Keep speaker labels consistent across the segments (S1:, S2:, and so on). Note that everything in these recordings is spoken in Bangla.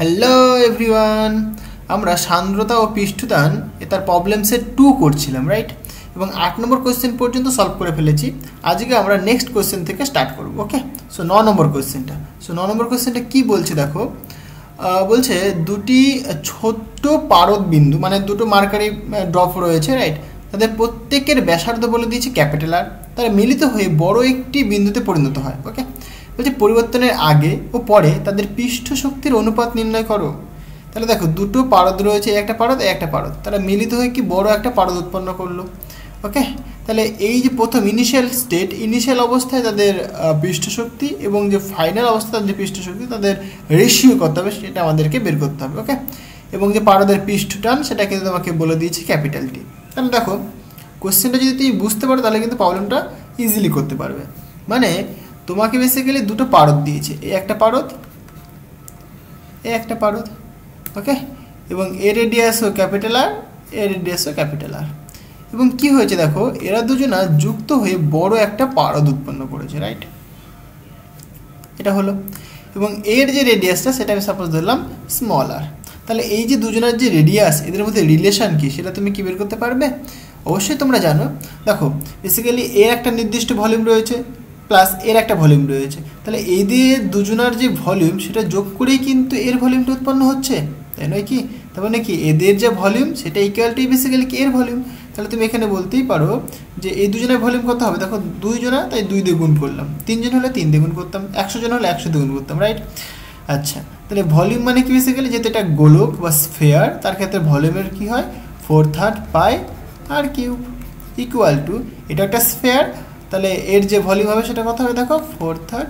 S1: হ্যালো এভরিওয়ান, আমরা সান্দ্রতা ও পৃষ্ঠটান তার প্রবলেম সেট 2 করছিলাম, রাইট? এবং 8 নম্বর কোয়েশ্চেন পর্যন্ত সলভ করে ফেলেছি। আজকে আমরা নেক্সট কোয়েশ্চেন থেকে স্টার্ট করব। ওকে, সো 9 নম্বর কোয়েশ্চেনটা। সো 9 নম্বর কোয়েশ্চেনটা কী বলছে দেখো, বলছে দুটি ছোট্ট পারদ বিন্দু, মানে দুটো মার্কারি ড্রপ রয়েছে, রাইট? তাদের প্রত্যেকের ব্যাসার্ধ বলে দিয়েছে ক্যাপিটাল আর, তারা মিলিত হয়ে বড় একটি বিন্দুতে পরিণত হয়। ওকে, বলছে পরিবর্তনের আগে ও পরে তাদের পৃষ্ঠ শক্তির অনুপাত নির্ণয় করো। তাহলে দেখো দুটো পারদ রয়েছে, একটা পারদ একটা পারদ, তারা মিলিত হয়ে কি বড় একটা পারদ উৎপন্ন করলো। ওকে, তাহলে এই যে প্রথম ইনিশিয়াল অবস্থায় তাদের পৃষ্ঠ শক্তি এবং যে ফাইনাল অবস্থায় তাদের পৃষ্ঠ শক্তি, তাদের রেশিও করতে হবে, সেটা আমাদেরকে বের করতে হবে। ওকে, এবং যে পারদের পৃষ্ঠটান সেটা কিন্তু তোমাকে বলে দিয়েছি ক্যাপিটাল টি। তাহলে দেখো কোশ্চেনটা যদি তুমি বুঝতে পারো তাহলে কিন্তু প্রবলেমটা ইজিলি করতে পারবে। মানে তোমাকে বেসিক্যালি দুটো পারদ দিয়েছে, এই একটা পারদ, এই একটা পারদ। ওকে, এবং এর রেডিয়াসও ক্যাপিটাল আর, এর রেডিয়াসও ক্যাপিটাল আর। এবং কি হয়েছে দেখো, এরা দুজনা যুক্ত হয়ে বড় একটা পারদ উৎপন্ন করেছে, রাইট? এটা হলো, এবং এর যে রেডিয়াসটা সেটা আমি সাপোজ ধরলাম স্মল আর। তাহলে এই যে দুজনের যে রেডিয়াস, এদের মধ্যে রিলেশন কি সেটা তুমি কি বের করতে পারবে? অবশ্যই তোমরা জানো। দেখো বেসিক্যালি এর একটা নির্দিষ্ট ভলিউম রয়েছে প্লাস এর একটা ভলিউম রয়েছে, তাহলে এই দিয়ে দুজনার যে ভলিউম সেটা যোগ করেই কিন্তু এর ভলিউমটা উৎপন্ন হচ্ছে, তাই নয় কি? তার মানে কি এদের যে ভলিউম সেটা ইকুয়াল টু বেসিক্যালি কি এর ভলিউম। তাহলে তুমি এখানে বলতেই পারো যে এই দুজনের ভলিউম কত হবে, দেখো 2 জনা তাই 2 দিয়ে গুণ করলাম, 3 জন হলে 3 দিয়ে গুণ করতাম, 100 জন হলে 100 দিয়ে গুণ করতাম, রাইট? আচ্ছা, তাহলে ভলিউম মানে কি বেসিক্যালি, যেহেতু এটা গোলক বা স্ফেয়ার, তার ক্ষেত্রে ভলিউমের কি হয় 4/3 pi R cube equal two, এটা একটা স্ফেয়ার, তাহলে এর যে ভলিউম হবে সেটা কত হবে দেখো 4/3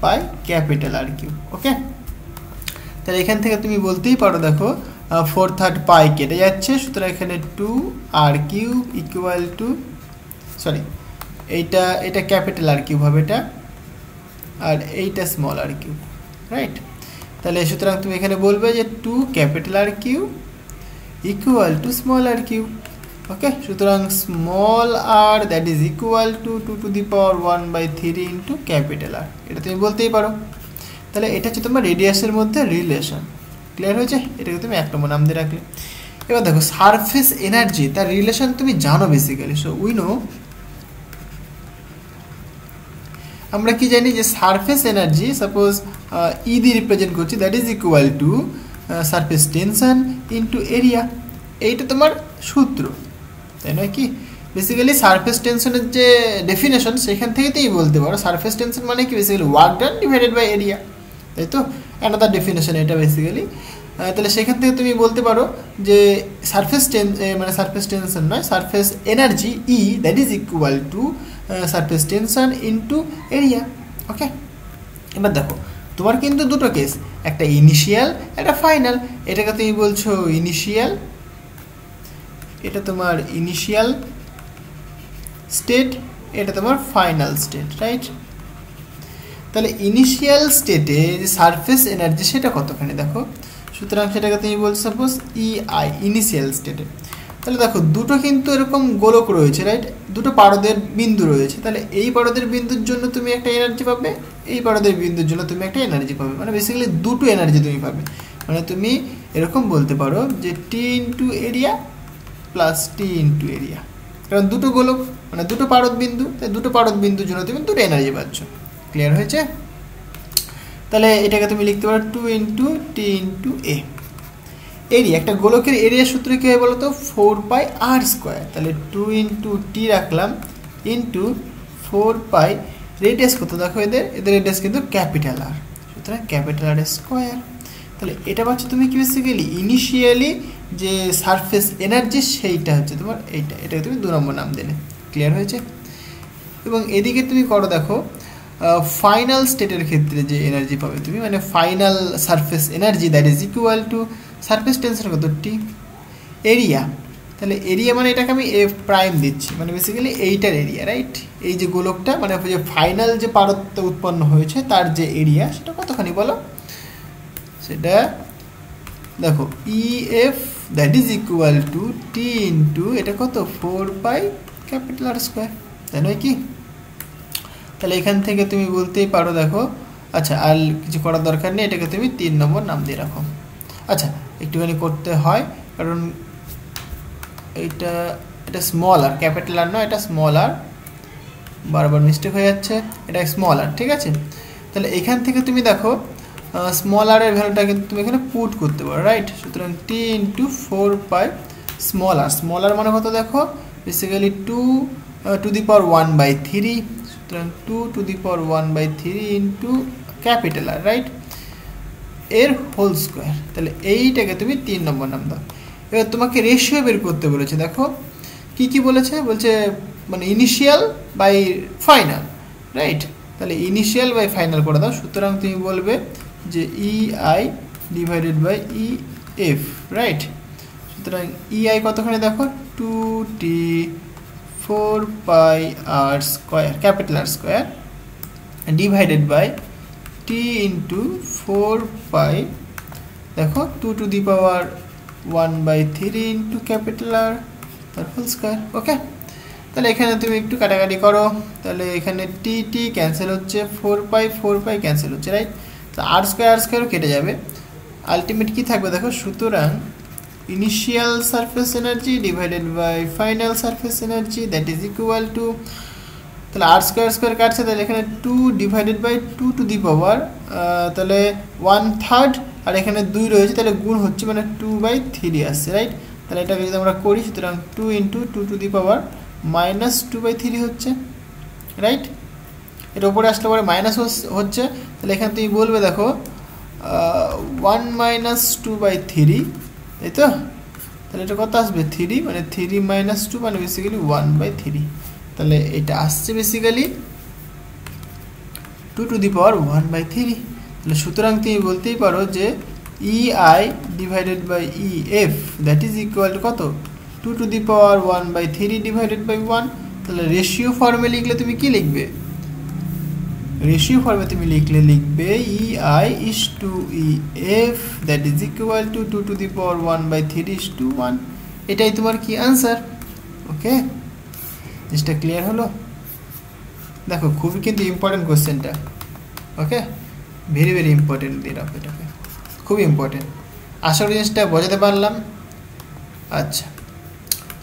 S1: পাই ক্যাপিটাল আর কিউব। ওকে, তাহলে এখান থেকে তুমি বলতেই পারো দেখো 4/3 পাই কেটে যাচ্ছে, সুতরাং এখানে 2 আর কিউব ইকুয়াল টু, সরি এটা ক্যাপিটাল আর কিউব হবে এটা, আর এইটা স্মল আর কিউব, রাইট? তাহলে সুতরাং তুমি এখানে বলবে যে 2 capital R cube equal to small R cube. Okay, সুতরাং small R that is equal to 2 to the power 1/3 into capital R, এটা তুমি বলতেই পারো। তাহলে এটা হচ্ছে তোমার রেডিয়াসের মধ্যে রিলেশন। ক্লিয়ার হয়েছে? এটাকে তুমি 1 নম্বর নাম দিয়ে রাখলে। এবার দেখো সারফেস এনার্জি, তার রিলেশন তুমি জানো বেসিক্যালি। সো উই নো, আমরা কি জানি যে সারফেস এনার্জি সাপোজ ই দিয়ে রিপ্রেজেন্ট করছি, that is equal to surface tension into area. এইটা তোমার সূত্র, তাই নয় কি? বেসিক্যালি সারফেস টেনশনের যে ডেফিনেশন সেখান থেকে তুমি বলতে পারো সারফেস টেনশন মানে কি basically work done divided by area, তাই তো? অ্যানাদার ডেফিনেশন এটা বেসিক্যালি। তাহলে সেখান থেকে তুমি বলতে পারো যে সারফেস টেনশন নয়, surface energy E that is equal to surface tension into area. Okay, এবার দেখো তোমার কিন্তু দুটো কেস, একটা ইনিশিয়াল একটা ফাইনাল। এটাকে তুমি বলছো ইনিশিয়াল, এটা তোমার ইনিশিয়াল স্টেট, এটা তোমার ফাইনাল স্টেট, রাইট? তাহলে ইনিশিয়াল স্টেটে যে সারফেস এনার্জি সেটা কতখানি দেখো, সুতরাং সেটাকে তুমি বলছো সাপোজ ইআই ইনিশিয়াল স্টেটে। তাহলে দেখো দুটো কিন্তু এরকম গোলক রয়েছে, রাইট? দুটো পারদের বিন্দু রয়েছে, তাহলে এই পারদের বিন্দুর জন্য তুমি একটা এনার্জি পাবে, এই পারদের বিন্দুর জন্য তুমি একটা এনার্জি পাবে, মানে বেসিক্যালি দুটো এনার্জি তুমি পাবে। মানে তুমি এরকম বলতে পারো যে টি ইন্টু এরিয়া প্লাস টি ইন্টু এরিয়া, কারণ দুটো গোলক মানে দুটো পারদ বিন্দু, তাই দুটো পারদ বিন্দুর জন্য তুমি দুটো এনার্জি পাচ্ছ। ক্লিয়ার হয়েছে? তাহলে এটাকে তুমি লিখতে পারো 2 ইন্টু টি ইন্টু এ। এরিয়া, একটা গোলকের এরিয়ার সূত্র কী হয় বলো তো, 4 পাই আর স্কোয়ার। তাহলে 2 ইন্টু টি রাখলাম ইন্টু 4 পাই, রেডিয়াস কত দেখো এদের রেডিয়াস কিন্তু ক্যাপিটাল আর, সুতরাং ক্যাপিটাল আর স্কোয়ার। তাহলে এটা পাচ্ছ তুমি কি বেসিক্যালি ইনিশিয়ালি যে সারফেস এনার্জি সেইটা হচ্ছে তোমার এইটা, এটাকে তুমি 2 নম্বর নাম দিলে। ক্লিয়ার হয়েছে? এবং এদিকে তুমি করো দেখো ফাইনাল স্টেটের ক্ষেত্রে যে এনার্জি পাবে তুমি, মানে final surface energy that is equal to surface tension কত টি, এরিয়া। তাহলে এরিয়া মানে এটাকে আমি এফ প্রাইম দিচ্ছি, মানে বেসিক্যালি এইটার এরিয়া, রাইট? এই যে গোলকটা মানে যে ফাইনাল যে পারদটা উৎপন্ন হয়েছে তার যে এরিয়া সেটা কতখানি বলো, সেটা দেখো E F that is equal to T into এটা কত 4 পাই ক্যাপিটাল আর স্কোয়ার, তাই নয় কি? তাহলে এখান থেকে তুমি বলতেই পারো দেখো, আচ্ছা আর কিছু করার দরকার নেই, এটাকে তুমি 3 নম্বর নাম দিয়ে রাখো। আচ্ছা একটুখানি করতে হয় কারণ এটা স্মল আর, ক্যাপিটাল আর নয়, এটা স্মল আর, বারবার মিস্টেক হয়ে যাচ্ছে, এটা স্মল আর, ঠিক আছে। তাহলে এখান থেকে তুমি দেখো স্মল আর এর ভ্যালুটা কিন্তু তুমি এখানে পুট করতে পারো, রাইট। সুতরাং টি ইন্টু 4 পাই স্মল আর মানে কত দেখো, বেসিক্যালি 2^1/3, সুতরাং 2^1/3 ইন্টু ক্যাপিটাল আর, রাইট, এর হোল স্কোয়ার। তাহলে এইটাকে তুমি 3 নম্বর নাম দাও। এবার তোমাকে রেশিও বের করতে বলেছে, দেখো কি বলেছে, বলছে মানে ইনিশিয়াল বাই ফাইনাল, রাইট। তাহলে ইনিশিয়াল বাই ফাইনাল করে দাও। সুতরাং তুমি বলবে যে EI divided by EF, right. সুতরাং EI কতখানি দেখো 2T 4πr², capital R square, divided by T into 4 দেখো 2^1/3 ইন্টু ক্যাপিটাল আর তার হোল স্কোয়ার। ওকে, তাহলে এখানে তুমি একটু কাটাকাটি করো, তাহলে এখানে টি ক্যান্সেল হচ্ছে, 4π ক্যান্সেল হচ্ছে, রাইট। তো r² কেটে যাবে, আলটিমেট কি থাকবে দেখো, সুতরাং initial surface energy divided by final surface energy that is equal to, তাহলে r² কাটছে, তাহলে এখানে 2 ডিভাইডেড বাই 2^, তাহলে 1/3, আর এখানে 2 রয়েছে, তাহলে গুণ হচ্ছে মানে 2/3 আসছে, রাইট। তাহলে এটাকে যদি আমরা করি, সুতরাং 2 ইন্টু 2^, -2/3 হচ্ছে, রাইট। এর উপরে আসলে পরে মাইনাস হচ্ছে, তাহলে এখানে তুমি বলবে দেখো 1 - 2/3, তাই তো। তাহলে এটা কত আসবে 3, মানে 3 - 2 মানে বেসিক্যালি 1/3। তাহলে এটা আসছে বেসিক্যালি 2^1/3। তাহলে সুতরাং তুমি বলতেই পারো যে EI divided by EF that is equal to কত, 2^1/3 ডিভাইডেড বাই 1। তাহলে রেশিও ফর্মে লিখলে তুমি কি লিখবে, রেশিও ফর্মে তুমি লিখবে EI is to EF that is equal two 2^1/3:1। এটাই তোমার কি আনসার। ওকে, জিনিসটা ক্লিয়ার হলো। দেখো খুবই কিন্তু ইম্পর্টেন্ট কোশ্চেনটা। ওকে, ভেরি ভেরি ইম্পর্টেন্ট, এটাকে খুবই ইম্পর্টেন্ট। আশা করি জিনিসটা বোঝাতে পারলাম। আচ্ছা,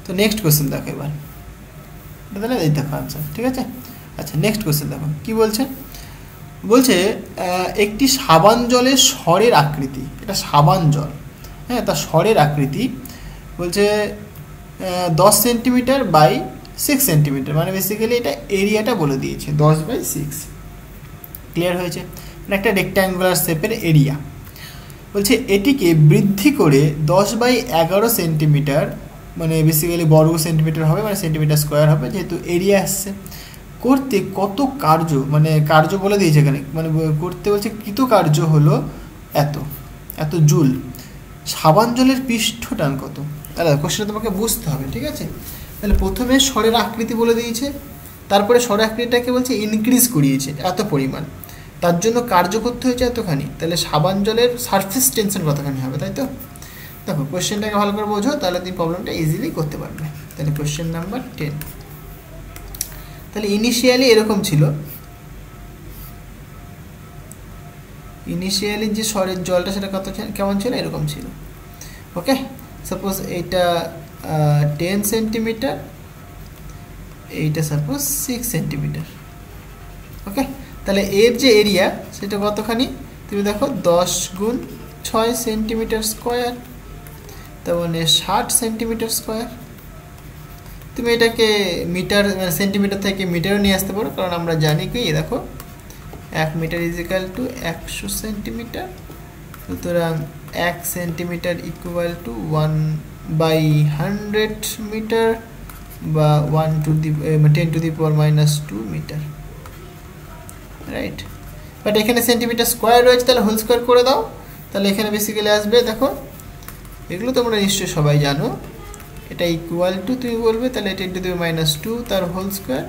S1: তো নেক্সট কোশ্চেন দেখো এবার, এটা তাহলে এই দেখো আনসার, ঠিক আছে। আচ্ছা নেক্সট কোশ্চেন দেখো কি বলছে, একটি সাবান জলের স্বরের আকৃতি, এটা সাবান জল, হ্যাঁ, তার স্বরের আকৃতি বলছে 10 সেন্টিমিটার বাই 6 সেন্টিমিটার, মানে বেসিক্যালি এটা এরিয়াটা বলে দিয়েছে 10/6। ক্লিয়ার হয়েছে, মানে একটা রেক্ট্যাঙ্গুলার শেপের এরিয়া। বলছে এটিকে বৃদ্ধি করে 10/11 সেন্টিমিটার, মানে বেসিক্যালি বর্গ সেন্টিমিটার হবে, মানে সেন্টিমিটার স্কোয়ার হবে, যেহেতু এরিয়া আসছে, করতে কত কার্য, মানে কার্য বলে দিয়েছে এখানে, মানে করতে বলছে কৃতকার্য হলো এত জুল। সাবান জলের পৃষ্ঠটান কত, তাহলে কোশ্চেনটা তোমাকে বুঝতে হবে, ঠিক আছে। তাহলে প্রথমে স্বরের আকৃতি বলে দিয়েছে, তারপরে স্বরের আকৃতিটাকে বলছে ইনক্রিজ করিয়েছে এত পরিমাণ, তার জন্য কার্য করতে হয়েছে এতখানি। তাহলে সাবান জলের সারফেস টেনশন কতখানি হবে, তাই তো। দেখো কোশ্চেনটাকে ভালো করে বোঝো, তাহলে তুমি প্রবলেমটা ইজিলি করতে পারবে। তাহলে কোশ্চেন নাম্বার 10, তাহলে ইনিশিয়ালি এরকম ছিল, ইনিশিয়ালি যে স্বরের জলটা সেটা কত কেমন ছিল, এরকম ছিল। ওকে, সাপোজ এইটা 10 সেন্টিমিটার, এইটা সাপোজ 6 সেন্টিমিটার। ওকে, তাহলে এর যে এরিয়া সেটা কতখানি, তুমি দেখো 10 × 6 সেন্টিমিটার স্কোয়ার, তার মানে 60 সেন্টিমিটার স্কোয়ার। তুমি এটাকে মিটার সেন্টিমিটার থেকে মিটারও নিয়ে আসতে পারো, কারণ আমরা জানি কি দেখো 1 metre is equal to 100 centimetre. সুতরাং 1 সেন্টিমিটার ইকুয়াল টু 1/100 মিটার বা 10⁻² মিটার, রাইট। বাট এখানে সেন্টিমিটার স্কোয়ার রয়েছে, তাহলে হোল স্কোয়ার করে দাও, তাহলে এখানে বেসিক্যালি আসবে, দেখো এগুলো তোমরা নিশ্চয়ই সবাই জানো, এটা ইকুয়াল টু তুমি বলবে, তাহলে 10⁻² তার হোল স্কোয়ার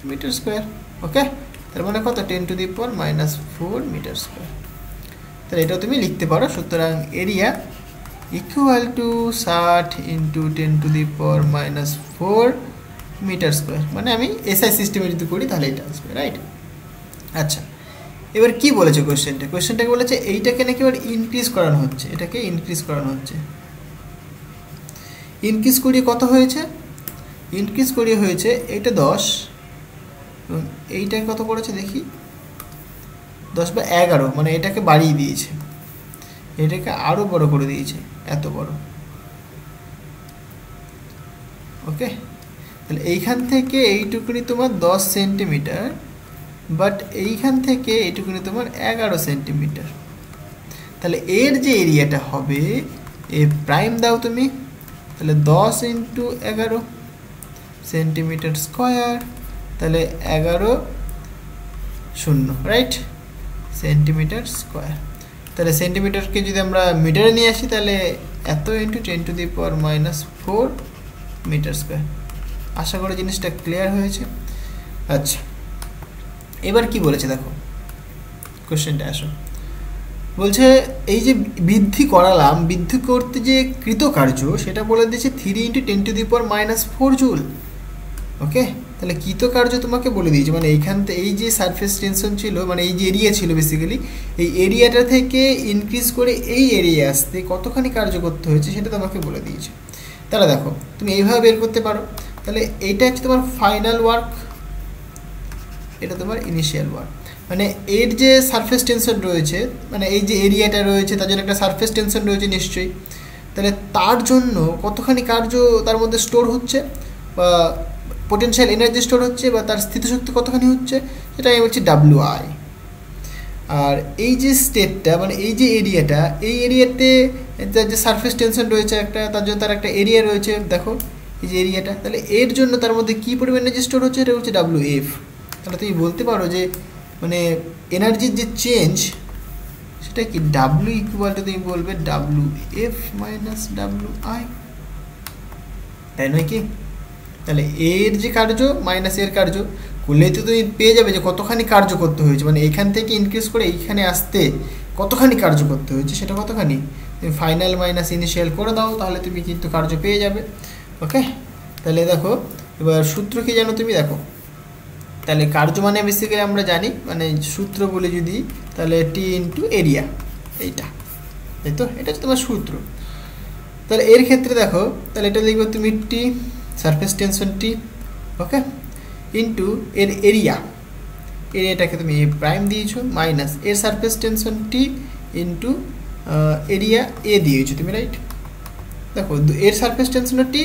S1: মিটার স্কোয়ার। ওকে, তার মানে কত 10⁻⁴ মিটার স্কোয়ার। তাহলে এটাও তুমি লিখতে পারো। সুতরাং area equal to 60 × 10⁻⁴ metre square, মানে আমি এসআই সিস্টেমে যদি করি তাহলে এটা আসবে, রাইট। আচ্ছা, এবার কি বলেছে কোয়েশ্চেনটাকে বলেছে এইটাকে নাকি এবার ইনক্রিজ করানো হচ্ছে, এটাকে ইনক্রিজ করানো হচ্ছে। ইনক্রিজ করিয়ে কত হয়েছে, ইনক্রিজ করিয়ে হয়েছে এইটা 10 এবং এইটাকে কত করেছে দেখি 10 বা 11, মানে এটাকে বাড়িয়ে দিয়েছে, এটাকে আরও বড় করে দিয়েছে, এত বড়। ওকে, তাহলে এইখান থেকে এইটুকুনি তোমার 10 সেন্টিমিটার, বাট এইখান থেকে এইটুকুনি তোমার 11 সেন্টিমিটার। তাহলে এর যে এরিয়াটা হবে এ প্রাইম দাও তুমি, তাহলে 10 ইন্টু 11 সেন্টিমিটার স্কোয়ার, তাহলে 11 শূন্য, রাইট, সেন্টিমিটার স্কোয়ার। তাহলে সেন্টিমিটারকে যদি আমরা মিটারে নিয়ে আসি তাহলে এত ইন্টু 10⁻⁻4 মিটার স্কোয়ার। আশা করি জিনিসটা ক্লিয়ার হয়েছে। আচ্ছা, এবার কি বলেছে দেখো কোশ্চেনটা, আসো বলছে এই যে বৃদ্ধি করালাম, বৃদ্ধি করতে যে কৃতকার্য সেটা বলে দিয়েছে 3 × 10⁻⁴ জুল। ওকে, তাহলে কৃতকার্য তোমাকে বলে দিয়েছে, মানে এইখান থেকে এই যে সারফেস টেনশন ছিল, মানে এই যে এরিয়া ছিল বেসিক্যালি, এই এরিয়াটা থেকে ইনক্রিজ করে এই এরিয়া আসতে কতখানি কার্য করতে হয়েছে সেটা তোমাকে বলে দিয়েছে। তাহলে দেখো তুমি এইভাবে বের করতে পারো। তাহলে এইটা হচ্ছে তোমার ফাইনাল ওয়ার্ক, এটা তোমার ইনিশিয়াল ওয়ার্ক, মানে এর যে সারফেস টেনশন রয়েছে, মানে এই যে এরিয়াটা রয়েছে তার জন্য একটা সারফেস টেনশন রয়েছে নিশ্চয়ই। তাহলে তার জন্য কতখানি কার্য তার মধ্যে স্টোর হচ্ছে, বা পোটেনশিয়াল এনার্জি স্টোর হচ্ছে, বা তার স্থিতিশক্তি কতখানি হচ্ছে, সেটা আমি বলছি WI। আর এই যে স্টেটটা, মানে এই যে এরিয়াটা, এই এরিয়াতে তার যে সারফেস টেনশন রয়েছে একটা, তার জন্য তার একটা এরিয়া রয়েছে, দেখো এই যে এরিয়াটা, তাহলে এর জন্য তার মধ্যে কী পরিমাণ এনার্জি স্টোর হচ্ছে, এটা হচ্ছে WF। তাহলে তুমি বলতে পারো যে মানে এনার্জির যে চেঞ্জ সেটা কি W ইকুয়াল টু তুমি বলবে WF - WI, তাই নয় কি? তাহলে এর যে কার্য মাইনাস এর কার্য করলেই তো তুমি পেয়ে যাবে যে কতখানি কার্য করতে হয়েছে, মানে এইখান থেকে ইনক্রিজ করে এইখানে আসতে কতখানি কার্য করতে হয়েছে, সেটা কতখানি তুমি ফাইনাল মাইনাস ইনিশিয়াল করে দাও, তাহলে তুমি কিন্তু কার্য পেয়ে যাবে। ওকে, তাহলে দেখো এবার সূত্র কি জানো তুমি, দেখো তাহলে কার্য মানে বেসিক্যালি আমরা জানি, মানে সূত্র বলে যদি, তাহলে T ইন্টু এরিয়া, এইটা, তাই তো, এটা হচ্ছে তোমার সূত্র। তাহলে এর ক্ষেত্রে দেখো, তাহলে এটা লিখবে তুমি T surface tension T, okay, into এর এরিয়া, এরিয়াটাকে তুমি এ প্রাইম দিয়েছো, মাইনাস এর surface tension T into area A দিয়েছো তুমি, রাইট। দেখো এর সারফেস টেনশনও T,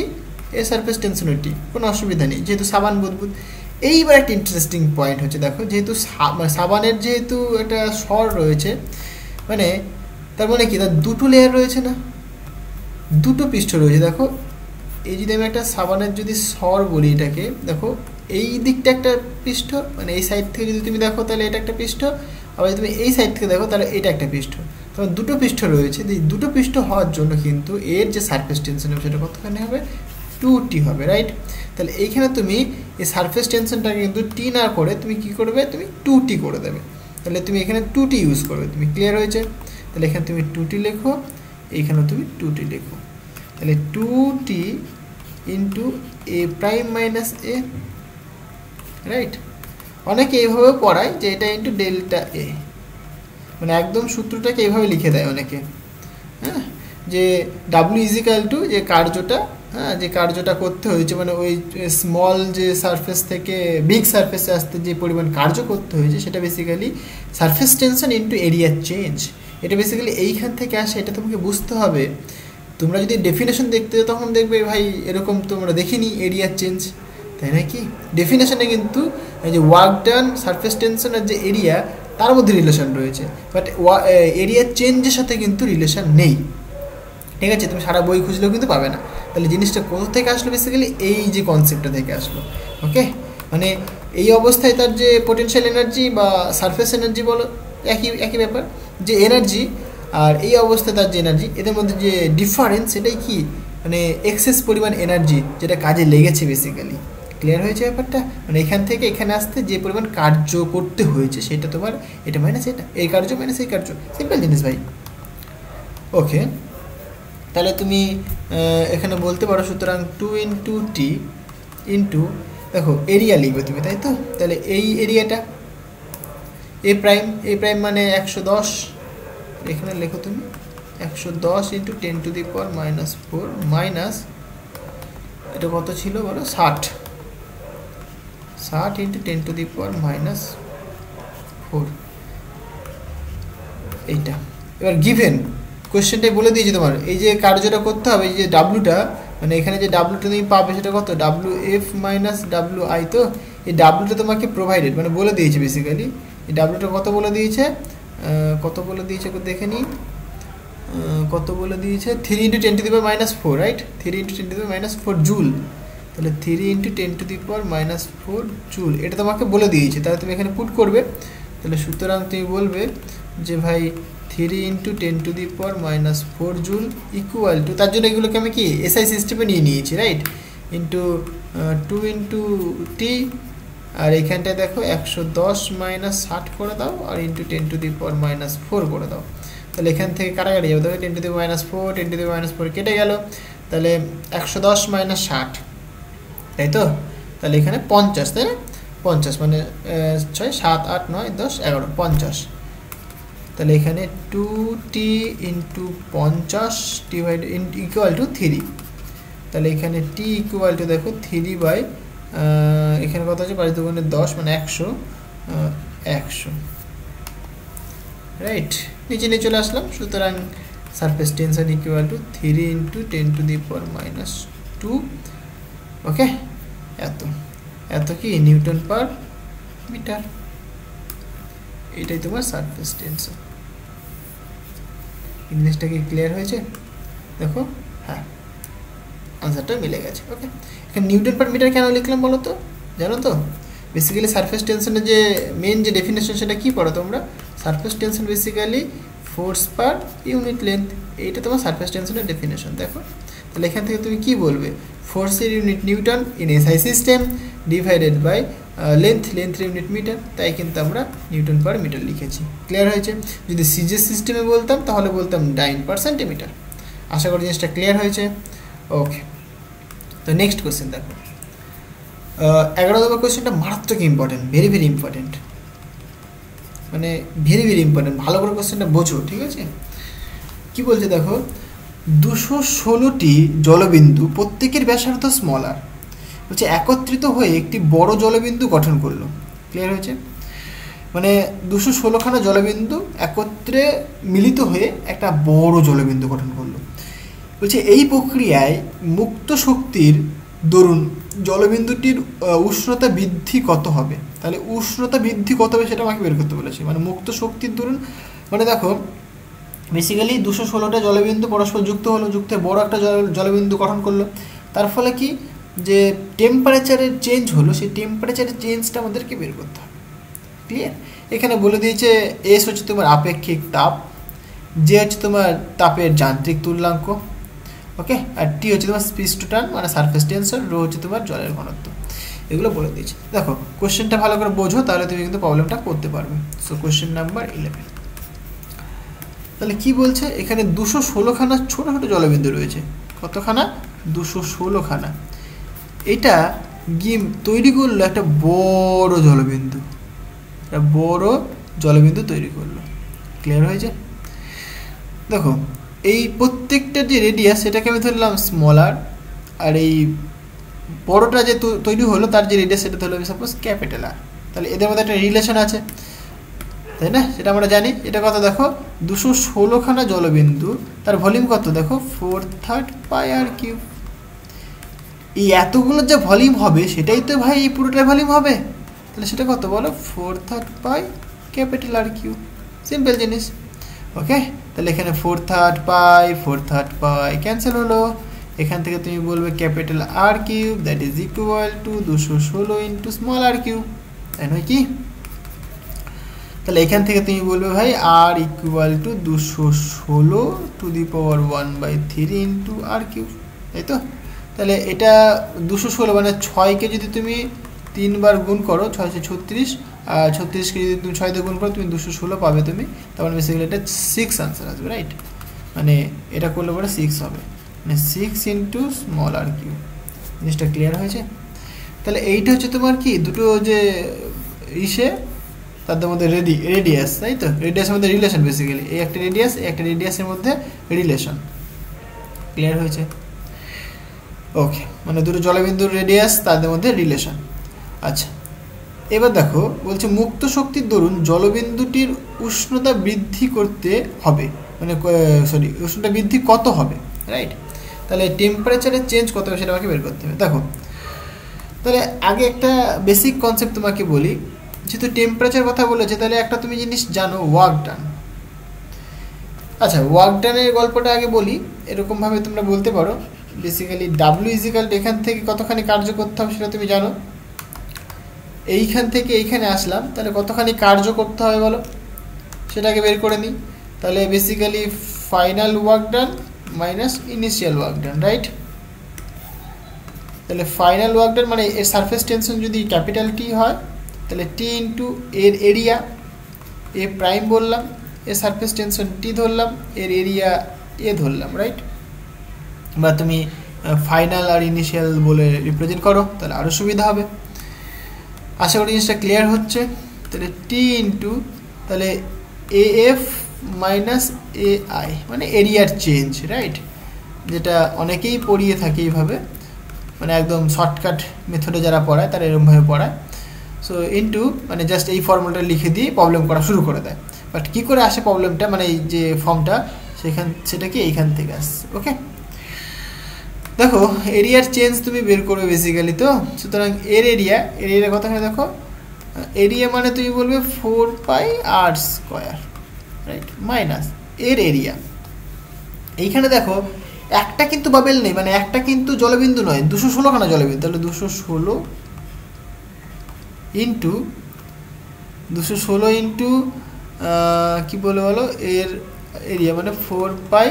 S1: এর সারফেস টেনশনও T, কোনো অসুবিধা নেই, যেহেতু সাবান বুদবুদ। এইবার একটা ইন্টারেস্টিং পয়েন্ট হচ্ছে, দেখো যেহেতু সাবানের যেহেতু একটা স্বর রয়েছে, মানে তার মানে কি, তার দুটো লেয়ার রয়েছে না, দুটো পৃষ্ঠ রয়েছে। দেখো এই যদি আমি একটা সাবানের যদি স্বর বলি এটাকে, দেখো এই দিকটা একটা পৃষ্ঠ, মানে এই সাইড থেকে যদি তুমি দেখো তাহলে এটা একটা পৃষ্ঠ, আবার যদি তুমি এই সাইড থেকে দেখো তাহলে এটা একটা পৃষ্ঠ। তবে দুটো পৃষ্ঠ রয়েছে, এই দুটো পৃষ্ঠ হওয়ার জন্য কিন্তু এর যে সারফেস টেনশন হবে সেটা কতখানি হবে, 2T হবে, রাইট। তাহলে এইখানে তুমি এই সারফেস টেনশনটাকে কিন্তু T না করে তুমি কি করবে, তুমি 2T করে দেবে। তাহলে তুমি এখানে 2T ইউজ করবে, তুমি ক্লিয়ার হয়েছে। তাহলে এখানে তুমি 2T লেখো, এইখানেও তুমি 2T লেখো, তাহলে 2T ইন্টু এ প্রাইম মাইনাস এ, রাইট। অনেকে এইভাবে পড়ায় যে এটা ইন্টু ডেল্টা এ, মানে একদম সূত্রটাকে এইভাবে লিখে দেয় অনেকে, হ্যাঁ, যে W ইজিক্যাল টু যে কার্যটা, হ্যাঁ, যে কার্যটা করতে হয়েছে, মানে ওই স্মল যে সারফেস থেকে বিগ সারফেসে আসতে যে পরিমাণ কার্য করতে হয়েছে সেটা basically surface tension into area change. এটা বেসিক্যালি এইখান থেকে আসে, এটা তোমাকে বুঝতে হবে। তোমরা যদি ডেফিনেশন দেখতে তখন দেখবে ভাই এরকম তোমরা দেখিনি এরিয়া চেঞ্জ, তাই না কি? ডেফিনেশনে কিন্তু এই যে ওয়ার্ক ডান, সারফেস টেনশন আর যে এরিয়া তার মধ্যে রিলেশন রয়েছে, বাট এরিয়া চেঞ্জের সাথে কিন্তু রিলেশন নেই, ঠিক আছে? তুমি সারা বই খুঁজলেও কিন্তু পাবে না। তাহলে জিনিসটা কোথা থেকে আসলো, বেসিক্যালি এই যে কনসেপ্টটা থেকে আসলো। ওকে, মানে এই অবস্থায় তার যে পোটেনশিয়াল এনার্জি বা সারফেস এনার্জি বলো, একই ব্যাপার, যে এনার্জি আর এই অবস্থায় তার যে এনার্জি, এদের মধ্যে যে ডিফারেন্স সেটাই কি, মানে এক্সেস পরিমাণ এনার্জি যেটা কাজে লেগেছে বেসিক্যালি। ক্লিয়ার হয়েছে ব্যাপারটা? মানে এখান থেকে এখানে আসতে যে পরিমাণ কার্য করতে হয়েছে সেটা তোমার এটা মাইনাস এটা, এই কার্য মাইনাস এই কার্য, সিম্পল জিনিস ভাই। ওকে, তাহলে তুমি এখানে বলতে পারো সুতরাং 2 ইন্টু টি ইন্টু, দেখো এরিয়া লিখবে তুমি, তাই তো? তাহলে এই এরিয়াটা এ প্রাইম মানে 110, এখানে লেখো তুমি 110 ইন্টু 10⁻⁻4 মাইনাস এটা কত ছিল বলো 60 ইন্টু 10⁻⁻4 এইটা। এবার গিভেন কোয়েশ্চেনটাই বলে দিয়েছি তোমার, এই যে কার্যটা করতে হবে, এই যে ডাব্লুটা মানে এখানে যে ডাব্লুটা তুমি পাবে সেটা কত WF মাইনাস WI, তো এই ডাব্লুটা তোমাকে প্রোভাইডেড মানে বলে দিয়েছে বেসিক্যালি। এই ডাব্লুটা কত বলে দিয়েছে দেখে নিই, কত বলে দিয়েছে 3 ইন্টু 10⁻⁻4 রাইট, 3 ইন্টু 10⁻⁻4 জুল, তাহলে 3 ইন্টু 10⁻⁻4 জুল এটা তোমাকে বলে দিয়েছে, তাহলে তুমি এখানে পুট করবে। তাহলে সুতরাং তুমি বলবে যে ভাই 3 ইন্টু 10⁻⁻4 জুল ইকুয়াল টু, তার জন্য এগুলোকে আমি কি এসআই সিস্টেমে নিয়ে নিয়েছি রাইট, ইন্টু 2 ইন্টু টি, আর এখানটায় দেখো 110 মাইনাস 60 করে দাও, আর ইন্টু 10⁻⁻4 করে দাও। তাহলে এখান থেকে কাটাকাটি যাবে, দেখো 10⁻⁻4 10⁻⁻4 কেটে গেল, তাহলে 110 মাইনাস 60 তাই তো, তাহলে এখানে 50 তাই না, 50 মানে 6 7 8 9 10 11 50, তাহলে এখানে 2t into 50 divide equal to 3, তাহলে এখানে t ইকুয়াল টু দেখো 3 বাই এখানে কত আছে 5 দুগুণে 10 মানে 100 রাইট, নিচে নিয়ে চলে আসলাম। সুতরাং surface tension equal to 3 into 10⁻⁻2, ওকে, এত কি নিউটন পার মিটার, এটাই তোমার সারফেস টেনশন। ইংলিশটা কি ক্লিয়ার হয়েছে দেখো, হ্যাঁ আনসারটা মিলে গেছে। ওকে, এখানে নিউটন পার মিটার কেন লিখলাম বলো তো, জানো তো বেসিক্যালি সারফেস টেনশনের যে মেন যে ডেফিনেশন সেটা কি পড়ো তোমরা, surface tension basically force per unit length, এইটা তোমার সারফেস টেনশনের ডেফিনেশন। দেখো তাহলে এখান থেকে তুমি কি বলবে, ফোর্সের unit newton in SI system divided by লেন্থের ইউনিট মিটার, তাই কিন্তু আমরা নিউটন পার মিটার লিখেছি। ক্লিয়ার হয়েছে? যদি সিজিএস সিস্টেমে বলতাম তাহলে বলতাম ডাইন পার সেন্টিমিটার। আশা করি জিনিসটা ক্লিয়ার হয়েছে। ওকে, তো নেক্সট কোয়েশ্চেন দেখো, 11 নম্বর কোয়েশ্চেনটা মারাত্মক ইম্পর্টেন্ট, ভেরি ভেরি ইম্পর্টেন্ট, মানে ভেরি ভেরি ইম্পর্টেন্ট, ভালো করে কোয়েশ্চেনটা বোঝো, ঠিক আছে? কি বলছে দেখো, 216টি জলবিন্দু প্রত্যেকের ব্যাসার্ধ স্মল আর, বলছে একত্রিত হয়ে একটি বড় জলবিন্দু গঠন করলো। ক্লিয়ার হয়েছে? মানে 216খানা জলবিন্দু একত্রে মিলিত হয়ে একটা বড় জলবিন্দু গঠন করলো। বলছে এই প্রক্রিয়ায় মুক্ত শক্তির দরুন জলবিন্দুটির উষ্ণতা বৃদ্ধি কত হবে। তাহলে উষ্ণতা বৃদ্ধি কত হবে সেটা আমাকে বের করতে বলেছে, মানে মুক্ত শক্তির দরুন, মানে দেখো বেসিক্যালি 216টা জলবিন্দু পরস্পর যুক্ত হলো, যুক্ত হয়ে বড় একটা জলবিন্দু গঠন করলো। তার ফলে কি যে টেম্পারেচারের চেঞ্জ হলো, সেই টেম্পারেচারের চেঞ্জটা আমাদেরকে বের করতে হবে। ক্লিয়ার? এখানে বলে দিয়েছে এস হচ্ছে তোমার আপেক্ষিক তাপ, যে হচ্ছে তোমার তাপের যান্ত্রিক তুল্যাঙ্ক, ওকে, আর টি হচ্ছে তোমার স্পিড টু টার্ন মানে সারফেস টেনশন, রো হচ্ছে তোমার জলের ঘনত্ব, এগুলো বলে দিয়েছে। দেখো কোশ্চেনটা ভালো করে বোঝো, তাহলে তুমি কিন্তু প্রবলেমটা করতে পারবে। সো কোশ্চেন নাম্বার 11, তাহলে কি বলছে এখানে 216খানা ছোট ছোট জলবিন্দু রয়েছে। কতখানা? 216খানা। এটা গিয়ে তৈরি করলো একটা বড় জলবিন্দু, একটা বড় জলবিন্দু তৈরি করলো। ক্লিয়ার হয়েছে? দেখো এই প্রত্যেকটা যে রেডিয়াস সেটাকে আমি ধরলাম স্মলার, আর এই বড়টা যে তৈরি হলো তার যে রেডিয়াস সেটা ধরলাম সাপোজ ক্যাপিটাল আর। তাহলে এদের মধ্যে একটা রিলেশন আছে, তাই না? সেটা আমরা জানি। এটা কত দেখো, 216খানা জলবিন্দু, তার ভলিউম কত দেখো 4/3 পাই আর কিউব। এই এতগুলোর যে ভলিউম হবে সেটাই তো ভাই এই পুরোটার ভলিউম হবে, তাহলে সেটা কত বলো 4/3 pi capital R cube. Simple জিনিস। ওকে, তাহলে এখানে 4/3 পাই ক্যান্সেল হলো, এখান থেকে তুমি বলবে capital R cube that is equal to 216 into small R cube, তাই নয় কি? তাহলে এখান থেকে তুমি বলবে ভাই R equal to 216 to the power 1/3 into R cube, তাই তো? তাহলে এটা 216 মানে 6কে যদি তুমি 3 বার গুণ করো 6 × 36, আর 36কে যদি তুমি 6 দিয়ে গুণ করো তুমি 216 পাবে তুমি, তারপরে বেসিক্যালি এটা 6 আনসার আসবে, রাইট? মানে এটা করলে পরে 6 হবে, মানে 6 ইন্টু স্মল আর কিউব। জিনিসটা ক্লিয়ার হয়েছে? তাহলে এইটা হচ্ছে তোমার কি দুটো যে ইসে তাদের মধ্যে রেডিয়াস, তাই তো, রেডিয়াসের মধ্যে রিলেশন, বেসিক্যালি এই একটা রেডিয়াস, এই একটা রেডিয়াসের মধ্যে রিলেশন। ক্লিয়ার হয়েছে? ওকে, মানে দুটো জলবিন্দুর রেডিয়াস, তাদের মধ্যে রিলেশন। আচ্ছা, এবার দেখো বলছে মুক্ত শক্তির দরুন জলবিন্দুটির উষ্ণতা বৃদ্ধি করতে হবে, মানে সরি, উষ্ণতা বৃদ্ধি কত হবে, রাইট? তাহলে টেম্পারেচারের চেঞ্জ কত হবে সেটা আমাকে বের করতে হবে। দেখো, তাহলে আগে একটা বেসিক কনসেপ্ট তোমাকে বলি, যেহেতু টেম্পারেচার কথা বলেছে তাহলে একটা তুমি জিনিস জানো, ওয়ার্ক ডান। আচ্ছা, ওয়ার্ক ডানের গল্পটা আগে বলি। এরকমভাবে তোমরা বলতে পারো বেসিক্যালি ডাব্লিউ ইজিক্যাল এখান থেকে কতখানি কার্য করতে হবে সেটা তুমি জানো। এইখান থেকে এইখানে আসলাম, তাহলে কতখানি কার্য করতে হবে বলো, সেটাকে বের করে নিই। তাহলে basically final work done minus initial work done, right? তাহলে ফাইনাল ওয়ার্ক ডান মানে এর সারফেস টেনশন যদি ক্যাপিটাল টি হয় তাহলে টি ইন্টু এর এরিয়া, এ প্রাইম বললাম, এর সারফেস টেনশন টি ধরলাম, এর এরিয়া এ ধরলাম, রাইট? বা তুমি ফাইনাল আর ইনিশিয়াল বলে রিপ্রেজেন্ট করো, তাহলে আরও সুবিধা হবে। আশা করি জিনিসটা ক্লিয়ার হচ্ছে। তাহলে টি ইন্টু তাহলে A F minus A I মানে এরিয়ার চেঞ্জ, রাইট? যেটা অনেকেই পড়িয়ে থাকে এইভাবে, মানে একদম শর্টকাট মেথডে যারা পড়ায় তারা এরকমভাবে পড়ায়। সো ইন্টু মানে জাস্ট এই ফর্মুলাটা লিখে দিয়ে প্রবলেম করা শুরু করে দেয়। বাট কী করে আসে প্রবলেমটা, মানে এই যে ফর্মটা সেটা কি এইখান থেকে আসছে। ওকে, দেখো এরিয়ার চেঞ্জ তুমি বের করবে বেসিক্যালি, তো সুতরাং এর এরিয়া কথাখানে দেখো, এরিয়া মানে তুমি বলবে 4πr², রাইট, মাইনাস এর এরিয়া। এইখানে দেখো একটা কিন্তু বাবেল নেই, মানে একটা কিন্তু জলবিন্দু নয়, 216খানা জলবিন্দু। তাহলে 216 ইন্টু কী বলো এর এরিয়া মানে 4πr²।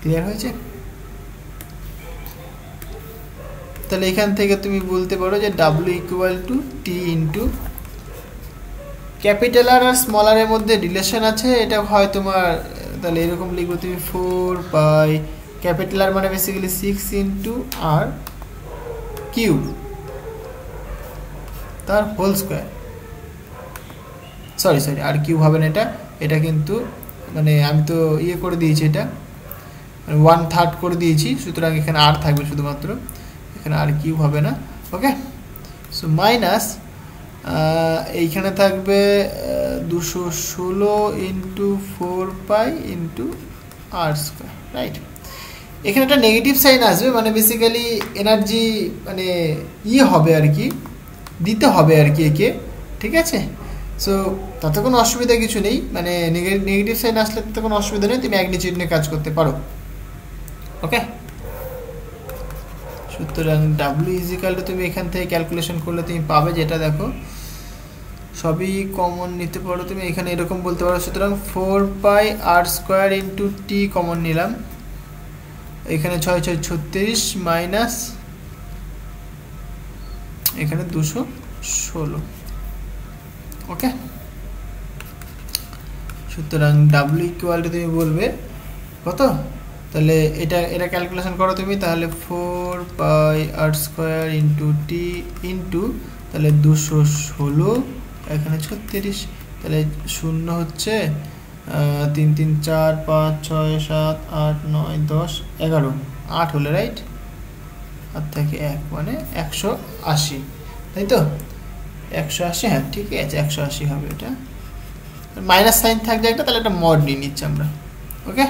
S1: ক্লিয়ার হয়েছে? তাহলে এখান থেকে তুমি বলতে পারো যে W equal to T into capital আর স্মল আর এর মধ্যে রিলেশন আছে, এটা হয় তোমার, তাহলে এরকম লিখবো তুমি 4π ক্যাপিটাল আর মানে বেসিক্যালি 6 ইন্টু আর কিউব তার হোল স্কোয়ার। সরি আর কিউব হবে না, এটা কিন্তু মানে আমি তো ইয়ে করে দিয়েছি, এটা 1/3 করে দিয়েছি, সুতরাং এখানে আর থাকবে শুধুমাত্র, এখানে আর কিউব হবে না। ওকে, সো মাইনাস এইখানে থাকবে 216 ইন্টু 4π ইন্টু r², রাইট? এখানে একটা নেগেটিভ সাইন আসবে, মানে বেসিক্যালি এনার্জি মানে ইয়ে হবে আর কি, দিতে হবে আর কি একে, ঠিক আছে? সো তাতে কোনো অসুবিধা কিছু নেই, মানে নেগেটিভ সাইন আসলে তাতে কোনো অসুবিধা নেই, তুমি ম্যাগনিটিউড নিয়ে কাজ করতে পারো। ওকে, সুতরাং ডাব্লিউ ইজিক্যাল টু তুমি এখান থেকে ক্যালকুলেশন করলে তুমি পাবে যেটা, দেখো সবই কমন নিতে পারো তুমি, এখানে এরকম বলতে পারো। সুতরাং 4πr² ইন্টু টি কমন নিলাম, এখানে 6 6 36 মাইনাস এখানে 216। ওকে, সুতরাং ডাব্লিউ ইকুয়াল টু তুমি বলবে কত, তাহলে এটা ক্যালকুলেশন করো তুমি, তাহলে 4πr² ইন্টু টি ইন্টু তাহলে 216 এখানে 36, তাহলে 0 হচ্ছে 3 3 4 5 6 7 8 9 10 11, 8 হলে, রাইট? আর থেকে 1 মানে 180, তাই তো? 180, হ্যাঁ ঠিক আছে, 180 হবে। এটা মাইনাস সাইন থাকবে একটা, তাহলে একটা মড নিয়ে নিচ্ছি আমরা। ওকে,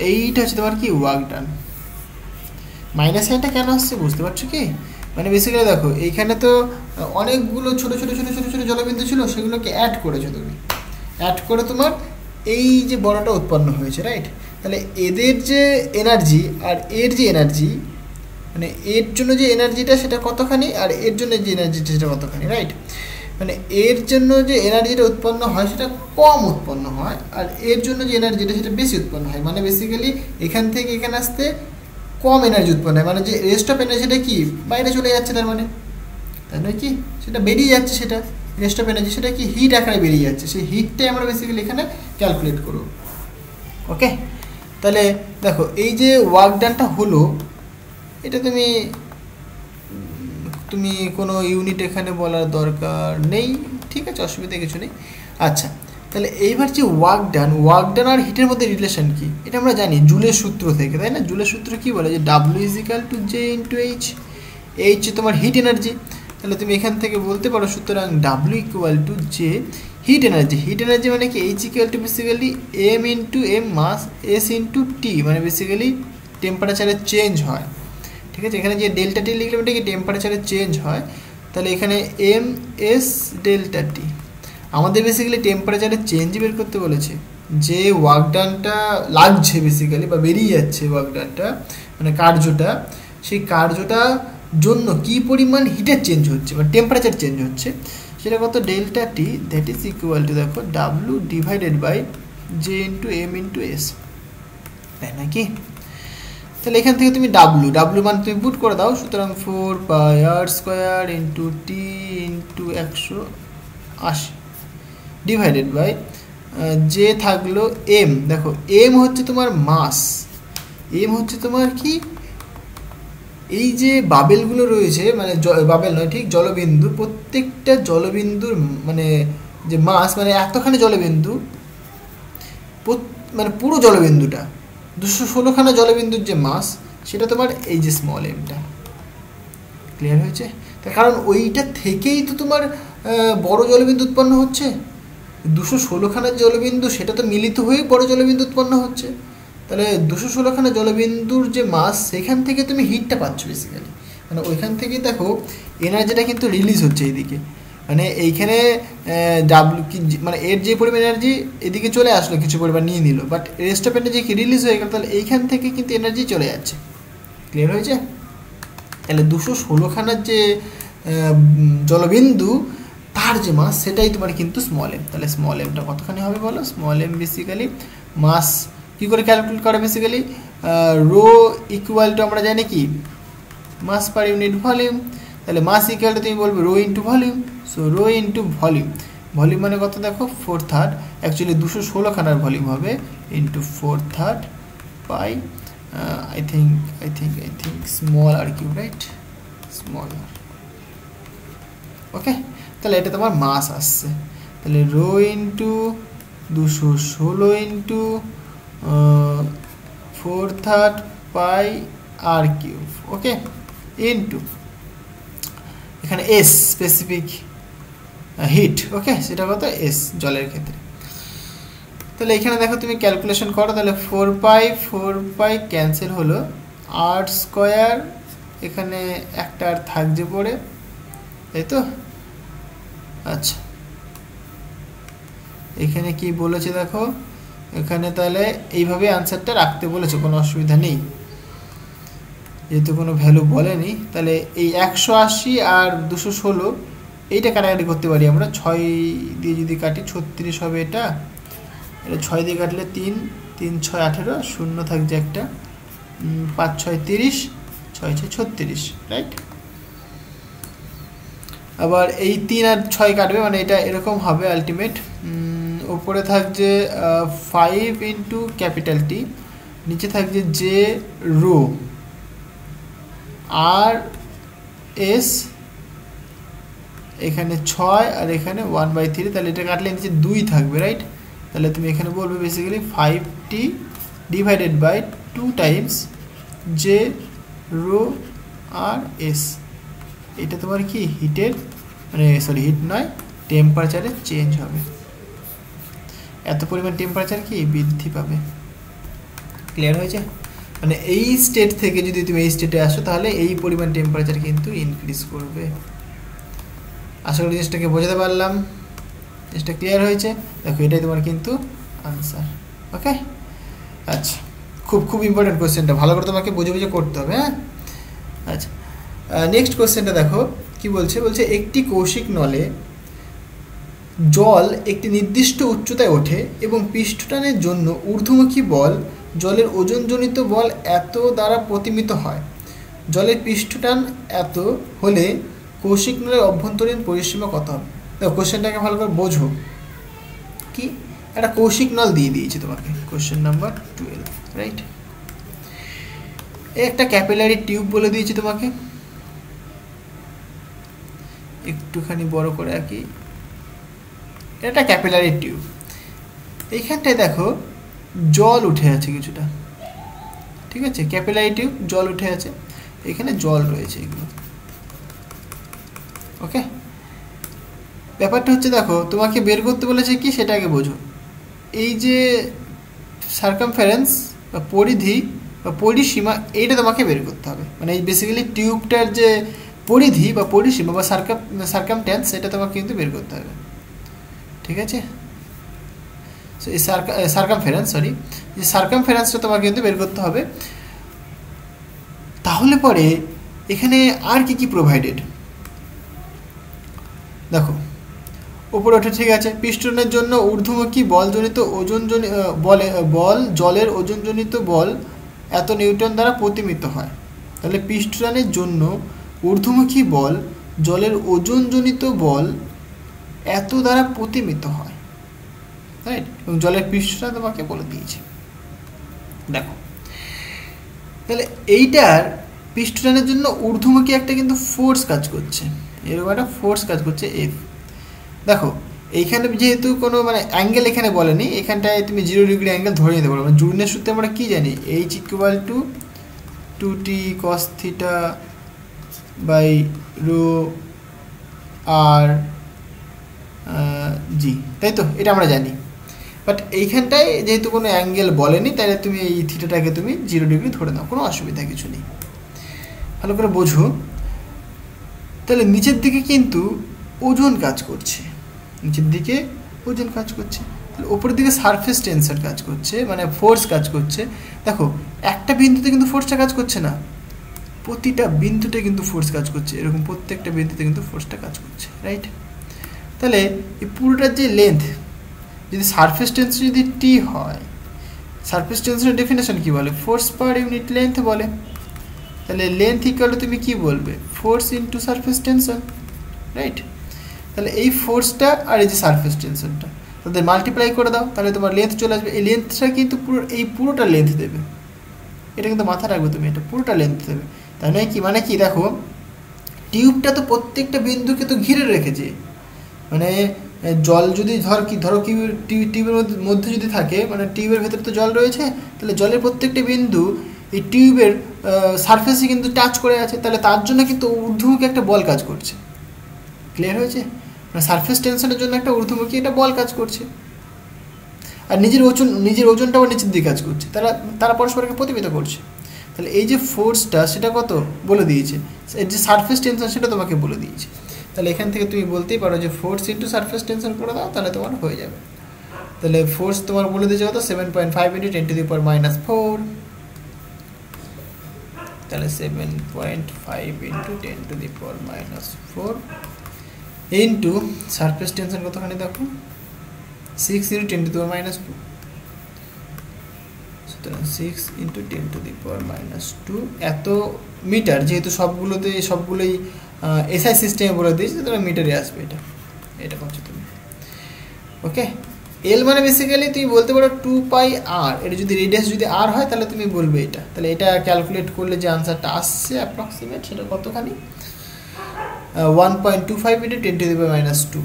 S1: এইটা হচ্ছে তোমার কি ওয়ার্ক ডান। মাইনাস সাইনটা কেন আসছে বুঝতে পারছো কি? মানে বেসিক্যালি দেখো এইখানে তো অনেকগুলো ছোট ছোট ছোট ছোট ছোট জলবিন্দু ছিল, সেগুলোকে অ্যাড করেছো তুমি, অ্যাড করে তোমার এই যে বড়টা উৎপন্ন হয়েছে, রাইট? তাহলে এদের যে এনার্জি আর এর যে এনার্জি, মানে এর জন্য যে এনার্জিটা সেটা কতখানি, আর এর জন্য যে এনার্জিটা সেটা কতখানি, রাইট? মানে এর জন্য যে এনার্জিটা উৎপন্ন হয় সেটা কম উৎপন্ন হয়, আর এর জন্য যে এনার্জিটা সেটা বেশি উৎপন্ন হয়। মানে বেসিক্যালি এখান থেকে এখানে আসতে কম এনার্জি উৎপন্ন হয়, মানে যে রেস্ট অফ এনার্জিটা কি বাইরে চলে যাচ্ছে, তার মানে তাই নয় কি, সেটা বেরিয়ে যাচ্ছে, সেটা রেস্ট অফ এনার্জি সেটা কি হিট আকারে বেরিয়ে যাচ্ছে, সেই হিটটাই আমরা বেসিক্যালি এখানে ক্যালকুলেট করব। ওকে, তাহলে দেখো এই যে ওয়ার্ক ডানটা হলো, এটা তুমি তুমি কোনো ইউনিট এখানে বলার দরকার নেই, ঠিক আছে, অসুবিধা কিছু নেই। আচ্ছা, তাহলে এইবার যে ওয়ার্ক ডান আর হিটের মধ্যে রিলেশন কি, এটা আমরা জানি জুলের সূত্র থেকে, তাই না? জুলের সূত্র কি বলে যে W is equal to J into H. H তোমার হিট এনার্জি, তাহলে তুমি এখান থেকে বলতে পারো সুতরাং W equal to J heat energy. Heat energy মানে কি, H equal to basically M into M mass S into T, মানে বেসিক্যালি টেম্পারেচারে চেঞ্জ হয়, ঠিক আছে? এখানে যে ডেল্টা টি লিখলাম এটা কি টেম্পারেচারে চেঞ্জ হয়, তাহলে এখানে এম এস ডেল্টা টি। আমাদের বেসিক্যালি টেম্পারেচারে চেঞ্জ বের করতে বলেছে, যে ওয়ার্ক ডানটা লাগছে বেসিক্যালি বা বেরিয়ে যাচ্ছে ওয়ার্ক ডানটা মানে কার্যটা, সেই কার্যটা জন্য কি পরিমাণ হিটের চেঞ্জ হচ্ছে বা টেম্পারেচার চেঞ্জ হচ্ছে, সেটা কত delta T, that is equal to দেখো W divided by J into M into S, তাই নাকি? তাহলে এখান থেকে তুমি ডাব্লু মান তুমি পুট করে দাও, সুতরাং 4 pi R square into T into 180 divided by যে থাকলো এম। দেখো এম হচ্ছে তোমার মাস, এম হচ্ছে তোমার কি, এই যে বাবেলগুলো রয়েছে মানে বাবেল নয় ঠিক জলবিন্দু, প্রত্যেকটা জলবিন্দুর মানে যে মাস মানে এতখানি জলবিন্দু, মানে পুরো জলবিন্দুটা 216খানা জলবিন্দুর যে মাস সেটা তোমার এই যে স্মল এমটা। ক্লিয়ার হয়েছে? তার কারণ ওইটা থেকেই তো তোমার বড় জলবিন্দু উৎপন্ন হচ্ছে, 216খানা জলবিন্দু সেটা তো মিলিত হয়ে বড় জলবিন্দু উৎপন্ন হচ্ছে। তাহলে 216খানা জলবিন্দুর যে মাস সেখান থেকে তুমি হিটটা পাচ্ছ বেসিক্যালি, মানে ওইখান থেকেই দেখো এনার্জিটা কিন্তু রিলিজ হচ্ছে এইদিকে, মানে এইখানে ডাব্লু মানে এর যে পরিমাণ এনার্জি এদিকে চলে আসলো কিছু পরিমাণ নিয়ে নিল, বাট রেস্ট অফ এনার্জি কি রিলিজ হয়ে গেল, তাহলে এইখান থেকে কিন্তু এনার্জি চলে যাচ্ছে। ক্লিয়ার হয়েছে? তাহলে 216খানার যে জলবিন্দু তার যে মাস সেটাই তোমার কিন্তু স্মল এম। তাহলে স্মল এমটা কতখানি হবে বলো? স্মল এম বেসিক্যালি মাস কী করে ক্যালকুলেট করে, বেসিক্যালি রো ইকুয়াল টু আমরা জানি কি মাস পার ইউনিট ভলিউম, তাহলে মাস ইকুয়াল টু তুমি বলবে rho into volume, so rho into volume, volume মানে কত দেখো 4/3, অ্যাকচুয়ালি 216খানার ভলিউম হবে into 4/3 pi I think small R cube, right, small R. Okay, তাহলে এটা তোমার মাস আসছে, তাহলে rho into 216 into 4/3 pi R cube, okay, into এখানে এস স্পেসিফিক হিট, ওকে, সেটা কত এস জলের ক্ষেত্রে। তাহলে এখানে দেখো তুমি ক্যালকুলেশন করো, তাহলে 4 পাই ক্যান্সেল হলো, আর স্কোয়ার এখানে একটা আর থাকছে পড়ে, তাই তো? আচ্ছা, এখানে কি বলেছে দেখো, এখানে তাহলে এইভাবে আনসারটা রাখতে বলেছে, কোনো অসুবিধা নেই, যেহেতু কোনো ভ্যালু বলেনি। তাহলে এই 180 আর 216 এইটা কাটাকাটি করতে পারি আমরা, 6 দিয়ে যদি কাটি 36 হবে, এটা 6 দিয়ে কাটলে 3, 3 6 18, শূন্য থাকছে একটা, 5 6 30, 6 6 36, রাইট? আবার এই 3 আর 6 কাটবে মানে এটা এরকম হবে আলটিমেট, উপরে থাকছে 5 ইন্টু ক্যাপিটাল টি, নিচে থাকছে যে রো আর এস, এখানে 6 আর এখানে 1/3, তাহলে এটা কাটলে নিচে 2 থাকবে, রাইট? তাহলে তুমি এখানে বলবে basically 5t divided by 2 times জে রো আর এস। এটা তোমার কি হিটের মানে সরি হিট নয় টেম্পারেচারে চেঞ্জ হবে, এত পরিমাণ টেম্পারেচার কি বৃদ্ধি পাবে। ক্লিয়ার হয়েছে? মানে এই স্টেট থেকে যদি তুমি এই স্টেটে আসো তাহলে এই পরিমাণ টেম্পারেচার কিন্তু ইনক্রিজ করবে। আশা করি জিনিসটাকে বোঝাতে পারলাম, জিনিসটা ক্লিয়ার হয়েছে? দেখো এটাই তোমার কিন্তু আনসার। ওকে, আচ্ছা, খুব ইম্পর্টেন্ট কোয়েশ্চেনটা, ভালো করে তোমাকে বুঝে বুঝে করতে হবে। হ্যাঁ, আচ্ছা, নেক্সট কোয়েশ্চেনটা দেখো কি বলছে, একটি কৌশিক নলে জল একটি নির্দিষ্ট উচ্চতায় ওঠে এবং পৃষ্ঠটানের জন্য ঊর্ধ্বমুখী বল জলের ওজনজনিত বল এত দ্বারা প্রতিমিত হয়। জলের পৃষ্ঠটান এত হলে কৌশিক নলের অভ্যন্তরীণ পরিসীমা কত হবে? দেখো কোশ্চেনটাকে ভালো করে বোঝো, কি একটা কৌশিক নল দিয়ে দিয়েছে তোমাকে, কোশ্চেন নাম্বার 12, রাইট? একটা ক্যাপিলারি টিউব বলে দিয়েছে তোমাকে, একটুখানি বড় করে আঁকি, এটা ক্যাপিলারি টিউব। এইখানটায় দেখো জল উঠে আছে কিছুটা, ঠিক আছে, ক্যাপিলারি টিউব জল উঠে আছে, এখানে জল রয়েছে এগুলো। ওকে, ব্যাপারটা হচ্ছে দেখো তোমাকে বের করতে বলেছে কি সেটা আগে বোঝো। এই যে সার্কামফারেন্স বা পরিধি বা পরিসীমা, এইটা তোমাকে বের করতে হবে। মানে এই বেসিক্যালি টিউবটার যে পরিধি বা পরিসীমা বা সার্কামট্যান্স, সেটা তোমাকে কিন্তু বের করতে হবে, ঠিক আছে। সো এই সার্কামফারেন্স, সরি, এই সার্কামফারেন্সটা তোমাকে কিন্তু বের করতে হবে। তাহলে পরে এখানে আর কি কি প্রোভাইডেড দেখো, উপরে ওঠে, ঠিক আছে। পিস্টনের জন্য ঊর্ধ্বমুখী বলজনিত বল জলের ওজনজনিত বল এত নিউটন দ্বারা প্রতিমিত হয়। তাহলে পিস্টনের জন্য ঊর্ধ্বমুখী বল জলের ওজনজনিত বল এত দ্বারা প্রতিমিত হয়, রাইট। এবং জলের পৃষ্ঠটা তোমাকে বলে দিয়েছে। দেখো তাহলে এইটার পিস্টনের জন্য ঊর্ধ্বমুখী একটা কিন্তু ফোর্স কাজ করছে, এরকম একটা ফোর্স কাজ করছে এফ। দেখো এইখানে যেহেতু কোনো মানে অ্যাঙ্গেল এখানে বলেনি, এখানটায় তুমি 0 ডিগ্রি অ্যাঙ্গেল ধরে নিতে পারো। মানে জুর্নের সূত্রে আমরা কী জানি, H equal to 2t cos theta by rho R G, তাই তো, এটা আমরা জানি। বাট এইখানটায় যেহেতু কোনো অ্যাঙ্গেল বলেনি, তাহলে তুমি এই থিটাটাকে তুমি 0 ডিগ্রি ধরে নাও, কোনো অসুবিধা কিছু নেই, ভালো করে বোঝো। তাহলে নিচের দিকে কিন্তু ওজন কাজ করছে, নিচের দিকে ওজন কাজ করছে, তাহলে ওপরের দিকে সারফেস টেনশন কাজ করছে, মানে ফোর্স কাজ করছে। দেখো একটা বিন্দুতে কিন্তু ফোর্সটা কাজ করছে না, প্রতিটা বিন্দুতে কিন্তু ফোর্স কাজ করছে, এরকম প্রত্যেকটা বিন্দুতে কিন্তু ফোর্সটা কাজ করছে, রাইট। তাহলে এই পুরোটার যে লেন্থ, যদি সারফেস টেনশন যদি টি হয়, সারফেস টেনশনের ডেফিনেশন কি বলে, ফোর্স পার ইউনিট লেন্থ বলে। তাহলে লেন্থ ইকুয়াল তুমি কি বলবে, force into surface tension, right. তাহলে এই ফোর্সটা আর এই যে সারফেস টেনশনটা তাদের মাল্টিপ্লাই করে দাও, তাহলে তোমার লেন্থ চলে আসবে। এই লেন্থটা কিন্তু পুরো এই পুরোটা লেন্থ দেবে, এটা কিন্তু মাথায় রাখবে তুমি, এটা পুরোটা লেন্থ দেবে। তাই নয় কি, মানে কি, দেখো টিউবটা তো প্রত্যেকটা বিন্দুকে তো ঘিরে রেখেছে। মানে জল যদি ধরো কি টিউবের মধ্যে যদি থাকে, মানে টিউবের ভেতরে তো জল রয়েছে, তাহলে জলের প্রত্যেকটা বিন্দু এই টিউবের সারফেসে কিন্তু টাচ করে আছে, তাহলে তার জন্য কিন্তু ঊর্ধ্বমুখী একটা বল কাজ করছে। ক্লিয়ার হয়েছে? মানে সারফেস টেনশনের জন্য একটা ঊর্ধ্বমুখী একটা বল কাজ করছে, আর নিজের ওজনটাও নিচের দিকে কাজ করছে, তারা পরস্পরকে প্রতিমিত করছে। তাহলে এই যে ফোর্সটা সেটা কত বলে দিয়েছে, এর যে সারফেস টেনশন সেটা তোমাকে বলে দিয়েছে। তাহলে এখান থেকে তুমি বলতেই পারো যে ফোর্স ইন্টু সারফেস টেনশন করে দাও, তাহলে তোমার হয়ে যাবে। তাহলে ফোর্স তোমার বলে দিয়েছে কত, 7.5 ইন্টু 10⁻⁴। তাহলে 7.5 ইন্টু 10⁻⁴ ইন্টু সারফেস টেনশন কতখানি দেখো, 6 ইন্টু 10⁻²। সুতরাং 6 ইন্টু 10⁻² এত মিটার, যেহেতু সবগুলোই এসআই সিস্টেমে বলে দিয়েছে, সুতরাং মিটারে আসবে। এটা পাচ্ছ তুমি। ওকে, এল মানে বেসিক্যালি তুমি বলতে পারো 2πr, এটা যদি রেডিয়াস যদি আর হয় তাহলে তুমি বলবে এটা। তাহলে এটা ক্যালকুলেট করলে যে আনসারটা আসছে অ্যাপ্রক্সিমেট, সেটা কতখানি, 1.25 ইন্টু 10⁻²।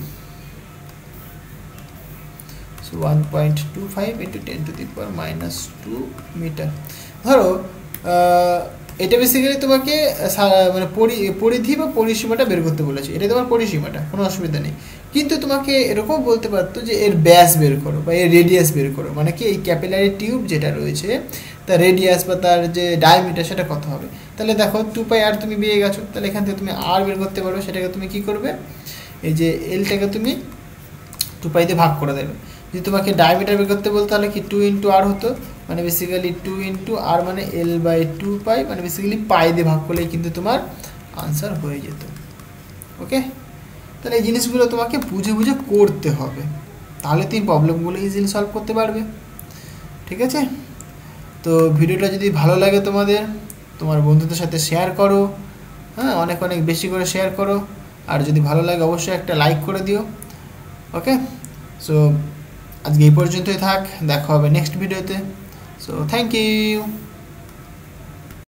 S1: So 1.25 into 10⁻² metre. ধরো এটা বেসিক্যালি তোমাকে মানে পরিধি বা পরিসীমাটা বের করতে বলেছে, এটা তোমার পরিসীমাটা, কোনো অসুবিধা নেই। কিন্তু তোমাকে এরকম বলতে পারতো যে এর ব্যাস বের করো বা এর রেডিয়াস বের করো, মানে কি এই ক্যাপিলারি টিউব যেটা রয়েছে তার রেডিয়াস বা তার যে ডায়ামিটার সেটা কত হবে। তাহলে দেখো 2πr তুমি পেয়ে গেছো, তাহলে এখান থেকে তুমি আর বের করতে পারো। সেটাকে তুমি কি করবে, এই যে এলটাকে তুমি 2π দিয়ে ভাগ করে দেবে। যদি তোমাকে ডায়ামিটার বের করতে বলতো তাহলে কি 2 ইন্টু আর হতো, মানে বেসিক্যালি 2 ইন্টু আর মানে L/2π, মানে বেসিক্যালি পাই দিয়ে ভাগ করলেই কিন্তু তোমার আনসার হয়ে যেত। ওকে, তাহলে এই জিনিসগুলো তোমাকে বুঝে বুঝে করতে হবে, তাহলে তুমি প্রবলেমগুলো ইজিলি সলভ করতে পারবে। ঠিক আছে, তো ভিডিওটা যদি ভালো লাগে তোমার বন্ধুদের সাথে শেয়ার করো, হ্যাঁ, অনেক বেশি করে শেয়ার করো। আর যদি ভালো লাগে অবশ্যই একটা লাইক করে দিও। ওকে, সো আজকে এই পর্যন্তই থাক, দেখা হবে নেক্সট ভিডিওতে। So thank you.